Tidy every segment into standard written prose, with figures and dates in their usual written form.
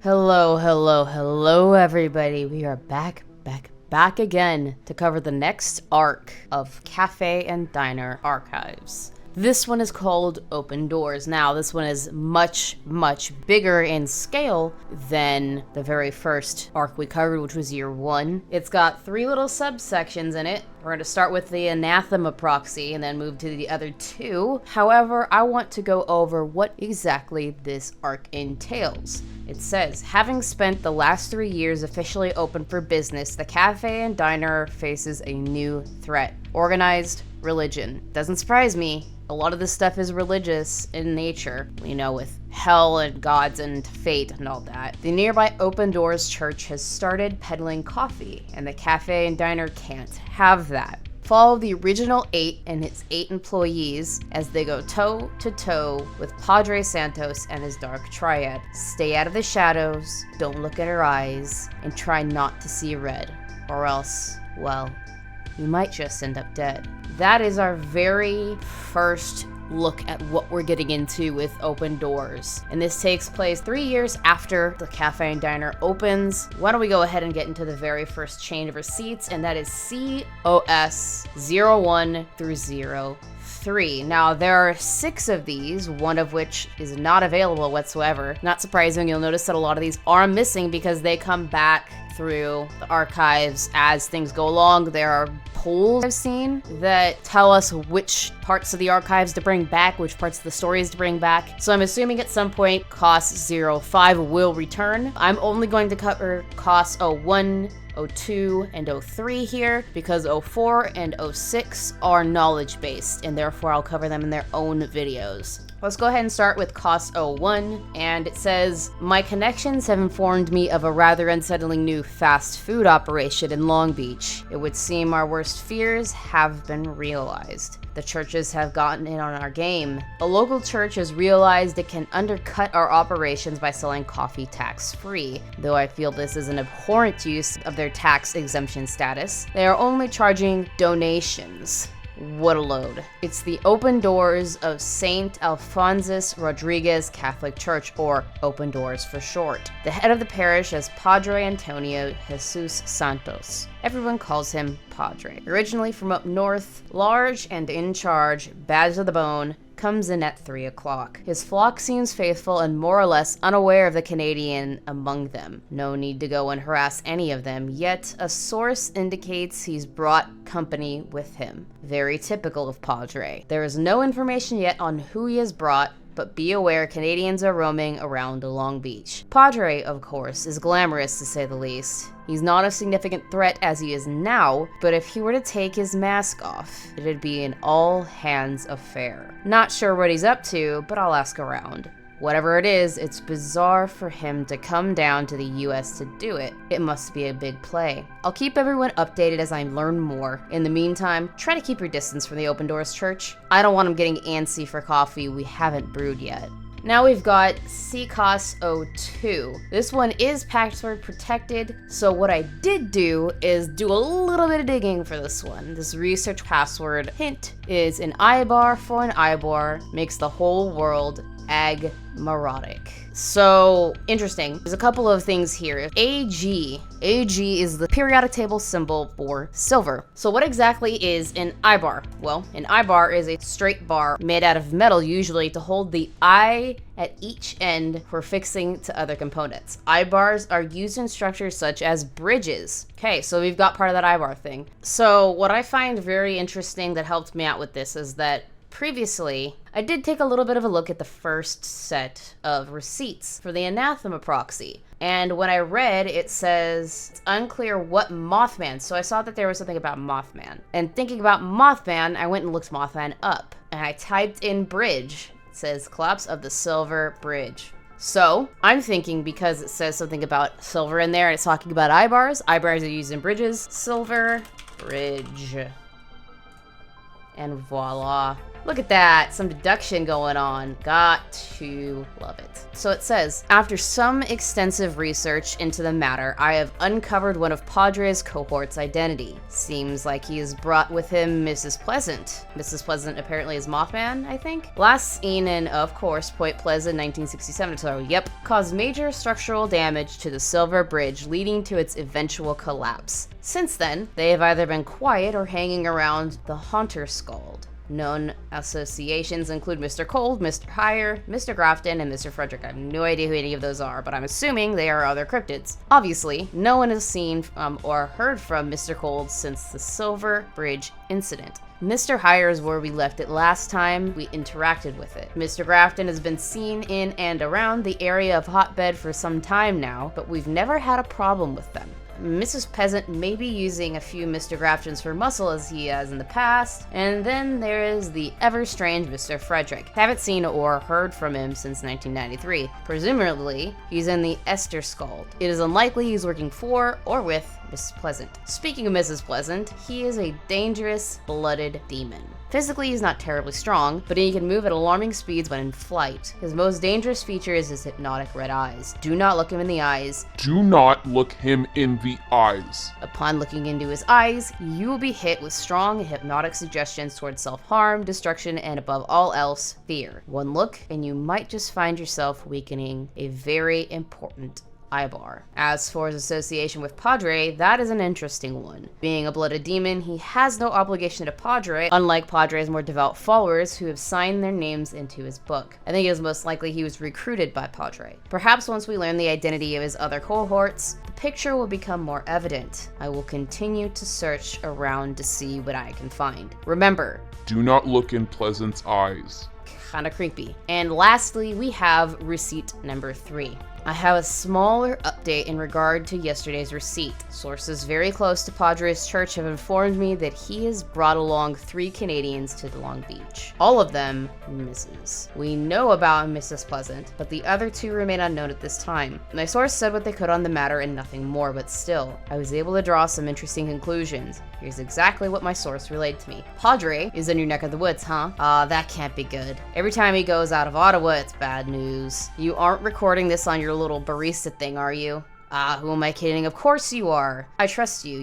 Hello, everybody. We are back again to cover the next arc of Café and Diner Archives. This one is called Open Doors. Now, this one is much bigger in scale than the very first arc we covered, which was year 1. It's got 3 little subsections in it. We're going to start with the Anathema Proxy and then move to the other 2. However, I want to go over what exactly this arc entails. It says, having spent the last 3 years officially open for business, the Cafe and Diner faces a new threat. Organized religion. Doesn't surprise me. A lot of this stuff is religious in nature, with hell and gods and fate and all that. The nearby Open Doors church has started peddling coffee, and the Cafe and Diner can't have that. Follow the original 8 and its 8 employees as they go toe to toe with Padre Santos and his dark triad. Stay out of the shadows, don't look at her eyes, and try not to see red, or else, well, you might just end up dead. That is our very first look at what we're getting into with Open Doors. And this takes place 3 years after the Cafe and Diner opens. Why don't we go ahead and get into the very first chain of receipts, and that is COS01-03. Now, there are 6 of these, one of which is not available whatsoever. Not surprising, you'll notice that a lot of these are missing because they come back through the archives as things go along. There are polls I've seen that tell us which parts of the archives to bring back, which parts of the stories to bring back. So I'm assuming at some point COS05 will return. I'm only going to cover COS01, 02, and 03 here because 04 and 06 are knowledge-based, and therefore I'll cover them in their own videos. Let's go ahead and start with COS01, and it says, my connections have informed me of a rather unsettling new fast food operation in Long Beach. It would seem our worst fears have been realized. The churches have gotten in on our game. A local church has realized it can undercut our operations by selling coffee tax-free. Though I feel this is an abhorrent use of their tax exemption status, they are only charging donations. What a load. It's the Open Doors of St. Alphonsus Rodriguez Catholic Church, or Open Doors for short. The head of the parish is Padre Antonio Jesus Santos. Everyone calls him Padre. Originally from up north, large and in charge, bad to the bone, comes in at 3 o'clock. His flock seems faithful and more or less unaware of the Canadian among them. No need to go and harass any of them, yet a source indicates he's brought company with him. Very typical of Padre. There is no information yet on who he has brought, but be aware Canadians are roaming around Long Beach. Padre, of course, is glamorous to say the least. He's not a significant threat as he is now, but if he were to take his mask off, it'd be an all-hands affair. Not sure what he's up to, but I'll ask around. Whatever it is, it's bizarre for him to come down to the US to do it. It must be a big play. I'll keep everyone updated as I learn more. In the meantime, try to keep your distance from the Open Doors Church. I don't want him getting antsy for coffee we haven't brewed yet. Now we've got COS02. This one is password protected, so what I did do is do a little bit of digging for this one. This research password hint is an ibar for an ibar makes the whole world agmarotic. So, interesting. There's a couple of things here. AG is the periodic table symbol for silver. So what exactly is an I-bar? Well, an I-bar is a straight bar made out of metal, usually to hold the I at each end for fixing to other components. I-bars are used in structures such as bridges. Okay, so we've got part of that I-bar thing. So what I find very interesting that helped me out with this is that previously, I did take a little bit of a look at the first set of receipts for the Anathema Proxy. And when I read, it says it's unclear what Mothman. So I saw that there was something about Mothman. And thinking about Mothman, I went and looked Mothman up. And I typed in bridge. It says collapse of the Silver Bridge. So I'm thinking because it says something about silver in there and it's talking about I-bars. I-bars are used in bridges. Silver Bridge. And voila. Look at that, some deduction going on. Got to love it. So it says, after some extensive research into the matter, I have uncovered one of Padre's cohort's identity. Seems like he has brought with him Mrs. Pleasant. Mrs. Pleasant apparently is Mothman, I think. Last seen in, of course, Point Pleasant, 1967. So, yep, caused major structural damage to the Silver Bridge, leading to its eventual collapse. Since then, they have either been quiet or hanging around the Haunter Scald. Known associations include Mr. Cold, Mr. Hire, Mr. Grafton, and Mr. Frederick. I have no idea who any of those are, but I'm assuming they are other cryptids. Obviously, no one has seen or heard from Mr. Cold since the Silver Bridge incident. Mr. Hire is where we left it last time we interacted with it. Mr. Grafton has been seen in and around the area of Hotbed for some time now, but we've never had a problem with them. Mrs. Peasant may be using a few Mr. Graftons for muscle as he has in the past, and then there is the ever-strange Mr. Frederick. Haven't seen or heard from him since 1993. Presumably, he's in the Esther Scald. It is unlikely he's working for or with Mrs. Pleasant. Speaking of Mrs. Pleasant, he is a dangerous, blooded demon. Physically, he's not terribly strong, but he can move at alarming speeds when in flight. His most dangerous feature is his hypnotic red eyes. Do not look him in the eyes. Do not look him in the eyes. Upon looking into his eyes, you will be hit with strong hypnotic suggestions towards self-harm, destruction, and above all else, fear. One look, and you might just find yourself weakening a very important Ibar. As for his association with Padre, that is an interesting one. Being a blooded demon, he has no obligation to Padre, unlike Padre's more devout followers who have signed their names into his book. I think it is most likely he was recruited by Padre. Perhaps once we learn the identity of his other cohorts, the picture will become more evident. I will continue to search around to see what I can find. Remember, do not look in Pleasant's eyes. Kinda creepy. And lastly, we have receipt number 3. I have a smaller update in regard to yesterday's receipt. Sources very close to Padre's church have informed me that he has brought along 3 Canadians to Long Beach. All of them misses. We know about Mrs. Pleasant, but the other 2 remain unknown at this time. My source said what they could on the matter and nothing more, but still, I was able to draw some interesting conclusions. Here's exactly what my source relayed to me. Padre is in your neck of the woods, huh? That can't be good. Every time he goes out of Ottawa, it's bad news. You aren't recording this on your little barista thing, are you? Who am I kidding? Of course you are. I trust you,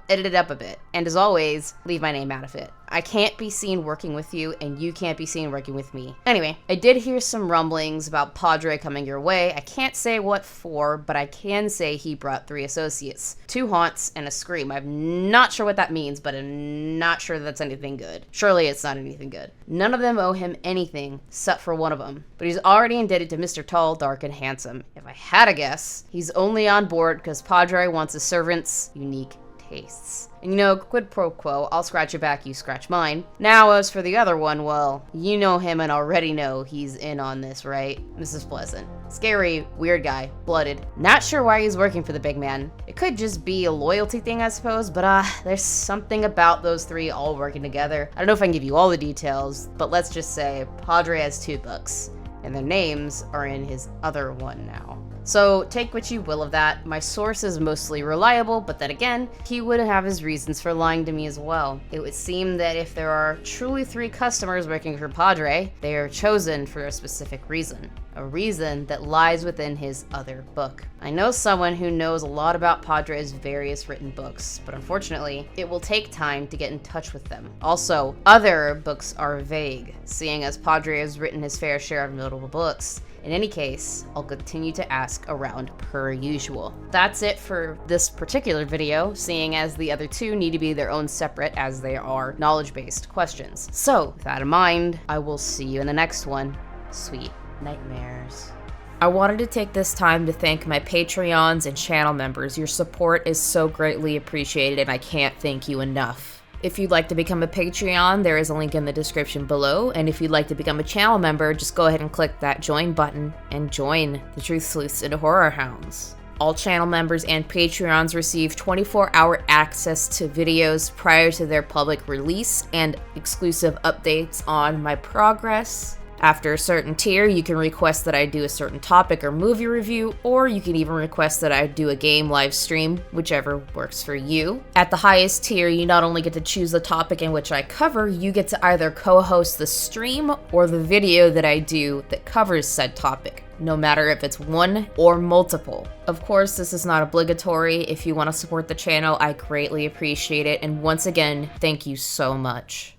edit it up a bit. And as always, leave my name out of it. I can't be seen working with you, and you can't be seen working with me. Anyway, I did hear some rumblings about Padre coming your way. I can't say what for, but I can say he brought 3 associates. 2 haunts and a scream. I'm not sure what that means, but I'm not sure that's anything good. Surely it's not anything good. None of them owe him anything, except for one of them. But he's already indebted to Mr. Tall, Dark, and Handsome. If I had a guess, he's only on board because Padre wants his servants' unique tastes. And quid pro quo, I'll scratch your back, you scratch mine. Now, as for the other one, well, you know him and already know he's in on this, right? Mrs. Pleasant. Scary, weird guy, blooded. Not sure why he's working for the big man. It could just be a loyalty thing, I suppose, but there's something about those 3 all working together. I don't know if I can give you all the details, but let's just say Padre has 2 books, and their names are in his other one now. So take what you will of that. My source is mostly reliable, but then again, he would have his reasons for lying to me as well. It would seem that if there are truly 3 customers working for Padre, they are chosen for a specific reason. A reason that lies within his other book. I know someone who knows a lot about Padre's various written books, but unfortunately, it will take time to get in touch with them. Also, other books are vague, seeing as Padre has written his fair share of notable books. In any case, I'll continue to ask around per usual. That's it for this particular video, seeing as the other 2 need to be their own separate as they are knowledge-based questions. So, with that in mind, I will see you in the next one. Sweet nightmares. I wanted to take this time to thank my Patreons and channel members. Your support is so greatly appreciated and I can't thank you enough. If you'd like to become a Patreon, there is a link in the description below, and if you'd like to become a channel member, just go ahead and click that join button and join the Truth Sleuths and Horror Hounds. All channel members and Patreons receive 24-hour access to videos prior to their public release and exclusive updates on my progress, After a certain tier, you can request that I do a certain topic or movie review, or you can even request that I do a game live stream, whichever works for you. At the highest tier, you not only get to choose the topic in which I cover, you get to either co-host the stream or the video that I do that covers said topic, no matter if it's one or multiple. Of course, this is not obligatory. If you want to support the channel, I greatly appreciate it, and once again, thank you so much.